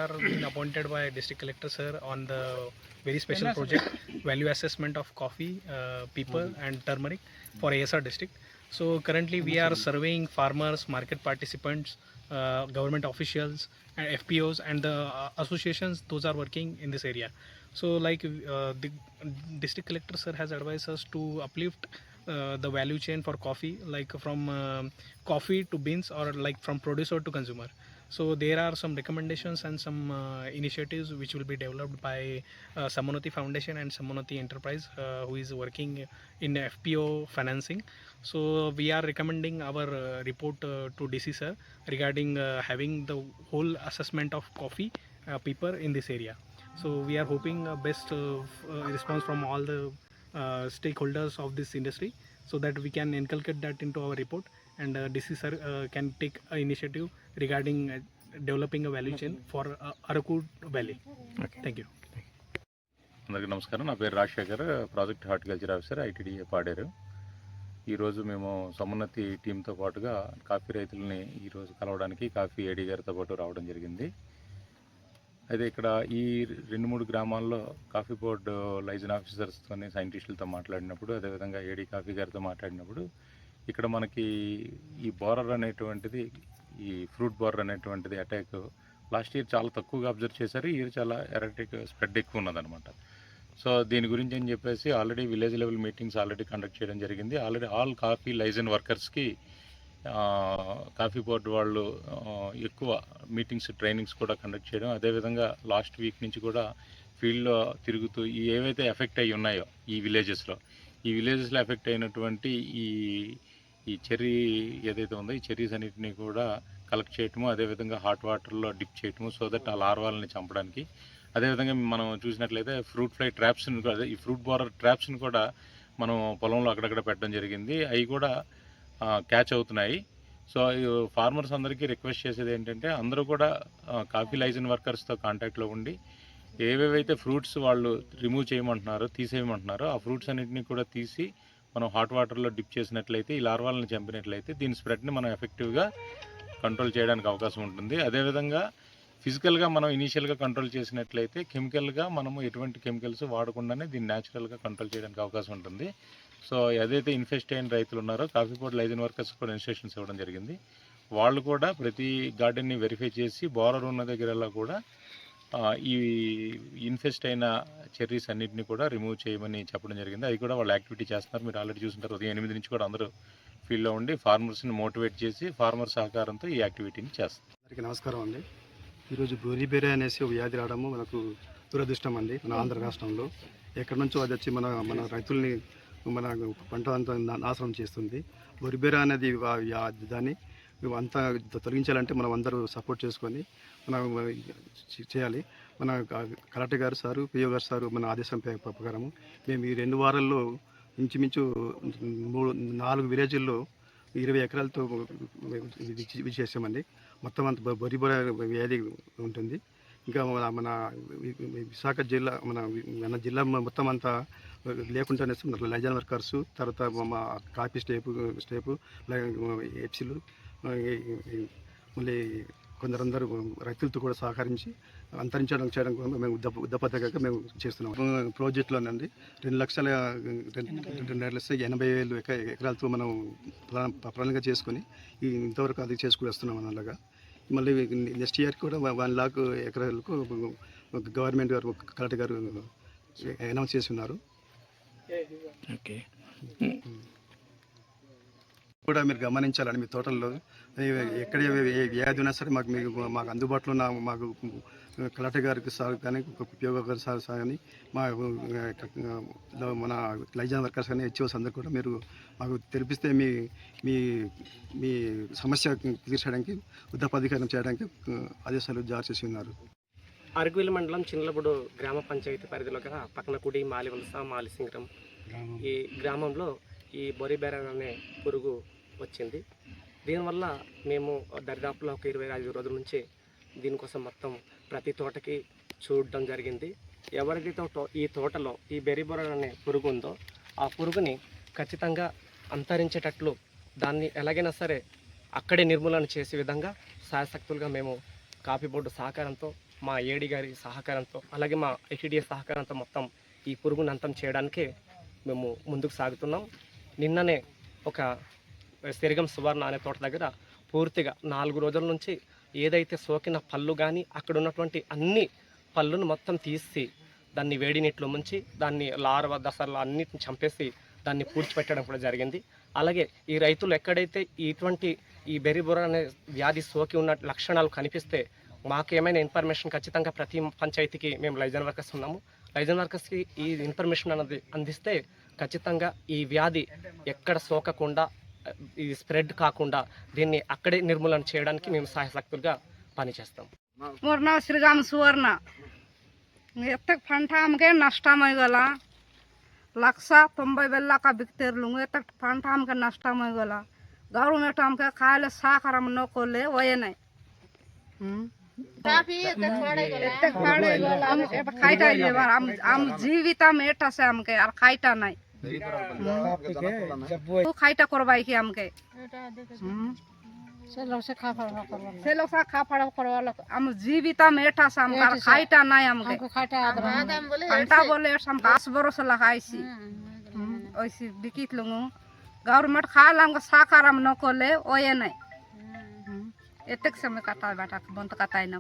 are being appointed by District Collector Sir on the very special project value assessment of coffee, pepper and turmeric for ASR district. So currently we are surveying farmers, market participants, government officials and FPOs and the associations those are working in this area. So like the District Collector Sir has advised us to uplift the value chain for coffee, like from coffee to beans or like from producer to consumer. So there are some recommendations and some initiatives which will be developed by Samanoti Foundation and Samanoti Enterprise, who is working in FPO financing. So we are recommending our report to DC sir regarding having the whole assessment of coffee, pepper in this area. So we are hoping best response from all the stakeholders of this industry, so that we can inculcate that into our report, and DC sir can take an initiative regarding developing a value chain for Araku Valley. Okay. Thank you. అందరికీ నమస్కారం. నా పేరు Rajasekhar, project horticulture officer, ITDA Paderu. ఈరోజు మేము సమున్నతి టీంతో పాటుగా coffee రైతులని ఈరోజు కలవడానికి కాఫీ ఏడీ గారితో పాటు రావడం జరిగింది. అయితే ఇక్కడ ఈ 2-3 గ్రామాల్లో కాఫీ బోర్డు లైజన్ ఆఫీసర్స్తో సైంటిస్టులతో మాట్లాడినప్పుడు, అదేవిధంగా ఏడీ కాఫీ గారితో మాట్లాడినప్పుడు ఇక్కడ మనకి ఈ బోరర్ అనేటువంటిది, ఈ ఫ్రూట్ బోరర్ అనేటువంటిది అటాక్ లాస్ట్ ఇయర్ చాలా తక్కువగా అబ్జర్వ్ చేశారు. ఈ ఇయర్ చాలా ఎరటిక్ స్ప్రెడ్ ఎక్కువ ఉన్నదనమాట. సో దీని గురించి అని చెప్పేసి already village level meetings already conduct చేయడం జరిగింది. ఆల్రెడీ ఆల్ కాఫీ లైజన్ వర్కర్స్కి కాఫీ బోర్డు వాళ్ళు ఎక్కువ మీటింగ్స్, ట్రైనింగ్స్ కూడా కండక్ట్ చేయడం, అదేవిధంగా లాస్ట్ వీక్ నుంచి కూడా ఫీల్డ్లో తిరుగుతూ ఏవైతే ఎఫెక్ట్ అయ్యి ఉన్నాయో ఈ విలేజెస్లో ఎఫెక్ట్ అయినటువంటి ఈ చెర్రీ ఏదైతే ఉందో ఈ చెర్రీస్ అన్నింటినీ కూడా కలెక్ట్ చేయటము, అదేవిధంగా హాట్ వాటర్లో డిప్ చేయటము, సో దట్ ఆ లార్వాలని చంపడానికి. అదేవిధంగా మనం చూసినట్లయితే ఫ్రూట్ ఫ్లై ట్రాప్స్ని కూడా, ఈ ఫ్రూట్ బోరర్ ట్రాప్స్ని కూడా మనం పొలంలో అక్కడక్కడ పెట్టడం జరిగింది. అవి కూడా క్యాచ్ అవుతున్నాయి. సో ఫార్మర్స్ అందరికీ రిక్వెస్ట్ చేసేది ఏంటంటే అందరూ కూడా కాఫీ లైజన్ వర్కర్స్తో కాంటాక్ట్లో ఉండి ఏవేవైతే ఫ్రూట్స్ వాళ్ళు రిమూవ్ చేయమంటున్నారో, తీసేయమంటున్నారో ఆ ఫ్రూట్స్ అన్నింటినీ కూడా తీసి మనం హాట్ వాటర్లో డిప్ చేసినట్లయితే, ఈ లార్వాలను చంపినట్లయితే దీని స్ప్రెడ్ని మనం ఎఫెక్టివ్గా కంట్రోల్ చేయడానికి అవకాశం ఉంటుంది. అదేవిధంగా ఫిజికల్గా మనం ఇనీషియల్గా కంట్రోల్ చేసినట్లయితే కెమికల్గా మనము ఎటువంటి కెమికల్స్ వాడకుండానే దీన్ని న్యాచురల్గా కంట్రోల్ చేయడానికి అవకాశం ఉంటుంది. సో ఏదైతే ఇన్ఫెస్ట్ అయిన రైతులు ఉన్నారో కాఫీ బోర్డ్ లైజన్ వర్కర్స్ కూడా ఇన్స్ట్రక్షన్స్ ఇవ్వడం జరిగింది. వాళ్ళు కూడా ప్రతి గార్డెన్ని వెరిఫై చేసి బోరర్ ఉన్న దగ్గరలో కూడా ఈ ఇన్ఫెస్ట్ అయిన చెర్రీస్ అన్నింటినీ కూడా రిమూవ్ చేయమని చెప్పడం జరిగింది. అది కూడా వాళ్ళు యాక్టివిటీ చేస్తున్నారు. మీరు ఆల్రెడీ చూసుంటారు. ఉదయం 8 నుంచి కూడా అందరూ ఫీల్డ్లో ఉండి ఫార్మర్స్ని మోటివేట్ చేసి ఫార్మర్ సహకారంతో ఈ యాక్టివిటీని చేస్తారు. అందరికీ నమస్కారం అండి. ఈరోజు బొరిబెర అనేసి ఒక వ్యాధి రావడము మనకు దురదృష్టం అండి. మన ఆంధ్ర రాష్ట్రంలో ఎక్కడి నుంచో అది వచ్చి మన రైతుల్ని, మన పంట అంతా నాశనం చేస్తుంది. బొరిబెర అనేది దాన్ని అంతా తొలగించాలంటే మనం అందరూ సపోర్ట్ చేసుకొని మనం చేయాలి. మన కలెక్టర్ గారు సారు, పిఓ గారు సారు మన ఆదేశం ప్రకారము మేము ఈ 2 వారాల్లో ఇంచుమించు 4 విలేజ్ల్లో 20 ఎకరాలతో ఇది చేసామండి. మొత్తం అంత బొరిబొర వ్యాధి ఉంటుంది. ఇంకా మన విశాఖ జిల్లా, మన జిల్లా మొత్తం అంతా లేకుండానే లైజన్ వర్కర్సు, తర్వాత మా కాఫీ స్టేపు ఎఫ్సీలు, మళ్ళీ కొందరందరూ రైతులతో కూడా సహకరించి అంతరించడం మేము ఉద్దపద్ధతిగా మేము చేస్తున్నాం. ప్రాజెక్టులోనండి 2,80,000 ఎకరాలతో మనం ప్రణాళిక చేసుకొని ఇంతవరకు అది చేసుకుని వస్తున్నాం. అలాగా మళ్ళీ నెక్స్ట్ ఇయర్ కూడా 1 లాక్ ఎకరాలకు గవర్నమెంట్ గారు, కలెక్టర్ గారు అనౌన్స్ చేసి ఉన్నారు. ఓకే, కూడా మీరు గమనించాలని మీ తోటల్లో ఎక్కడ ఏ వ్యాధి ఉన్నా సరే మాకు అందుబాటులో ఉన్న మాకు కలెక్టర్ గారికి సార్ కానీ, పిఓ గారి సార్ కానీ, మన లైజన్ వర్కర్స్ కానీ, హెచ్ఓస్ అందరు కూడా మీరు మాకు తెలిపిస్తే మీ సమస్య తీర్చడానికి, ఉద్దపధికారం చేయడానికి ఆదేశాలు జారీ చేసి ఉన్నారు. అరకువిల్లి మండలం చిన్నలపూడు గ్రామ పంచాయతీ పరిధిలో గల పక్కనకుడి, మాలివలస, మాలిసింగరం ఈ గ్రామంలో ఈ బొరిబెర అనే పురుగు వచ్చింది. దీనివల్ల మేము దరిదాపులో ఒక 25 రోజుల నుంచి దీనికోసం మొత్తం ప్రతి తోటకి చూడడం జరిగింది. ఎవరికైతే ఈ తోటలో ఈ బెరిబొర అనే పురుగు ఉందో ఆ పురుగుని ఖచ్చితంగా అంతరించేటట్లు దాన్ని ఎలాగైనా సరే అక్కడే నిర్మూలన చేసే విధంగా శాయశక్తులుగా మేము కాఫీ బోర్డు సహకారంతో మా ఏడి గారి సహకారంతో అలాగే మా ఐటీడీఏ సహకారంతో మొత్తం ఈ పురుగును అంతం చేయడానికే మేము ముందుకు సాగుతున్నాం. నిన్ననే ఒక సిరిగం సువర్ణ అనే తోట దగ్గర పూర్తిగా 4 రోజుల నుంచి ఏదైతే సోకిన పళ్ళు కానీ అక్కడ ఉన్నటువంటి అన్ని పళ్ళును మొత్తం తీసి దాన్ని వేడి నీటిలో ముంచి దాన్ని లార్వ దశలు అన్నిటిని చంపేసి దాన్ని పూడ్చిపెట్టడం కూడా జరిగింది. అలాగే ఈ రైతులు ఎక్కడైతే ఇటువంటి ఈ బెర్రీబోరా అనే వ్యాధి సోకి ఉన్న లక్షణాలు కనిపిస్తే మాకు ఏమైనా ఇన్ఫర్మేషన్ ఖచ్చితంగా ప్రతి పంచాయతీకి మేము లైజన్ వర్కర్స్ ఉన్నాము. లైజన్ వర్కర్స్కి ఈ ఇన్ఫర్మేషన్ అన్నది అందిస్తే ఖచ్చితంగా ఈ వ్యాధి ఎక్కడ సోకకుండా ఈ స్ప్రెడ్ కాకుండా దీన్ని అక్కడే నిర్మూలన చేయడానికి మేము సహాయశక్తులుగా పనిచేస్తాం. मोर नाव श्रीराम सुवर्ण एतक फंटा हमके नष्टा में गला 190,000 का बिकतेर लूँगे एतक फंटा हमके नष्टा में गला गवर्नमेंट हमके खाए ले साखर हम न को ले वही नहीं एतक फाड़े गला हम खाइटा ले बार हम जीविता में एटा से हमके और खाइटा नहीं तू खाइटा करवाई की हमके से लोग से खा पड़ा करवा हम जीविता में एठा से हम खाइटा नहीं हमके घंटा बोले हम 10 बरस लगाई सी ऐसी बिकित लूँ गवर्नमेंट खा हमको साकार हम न को ले ओए नहीं एतक समय कटा बेटा बंद कटाई ना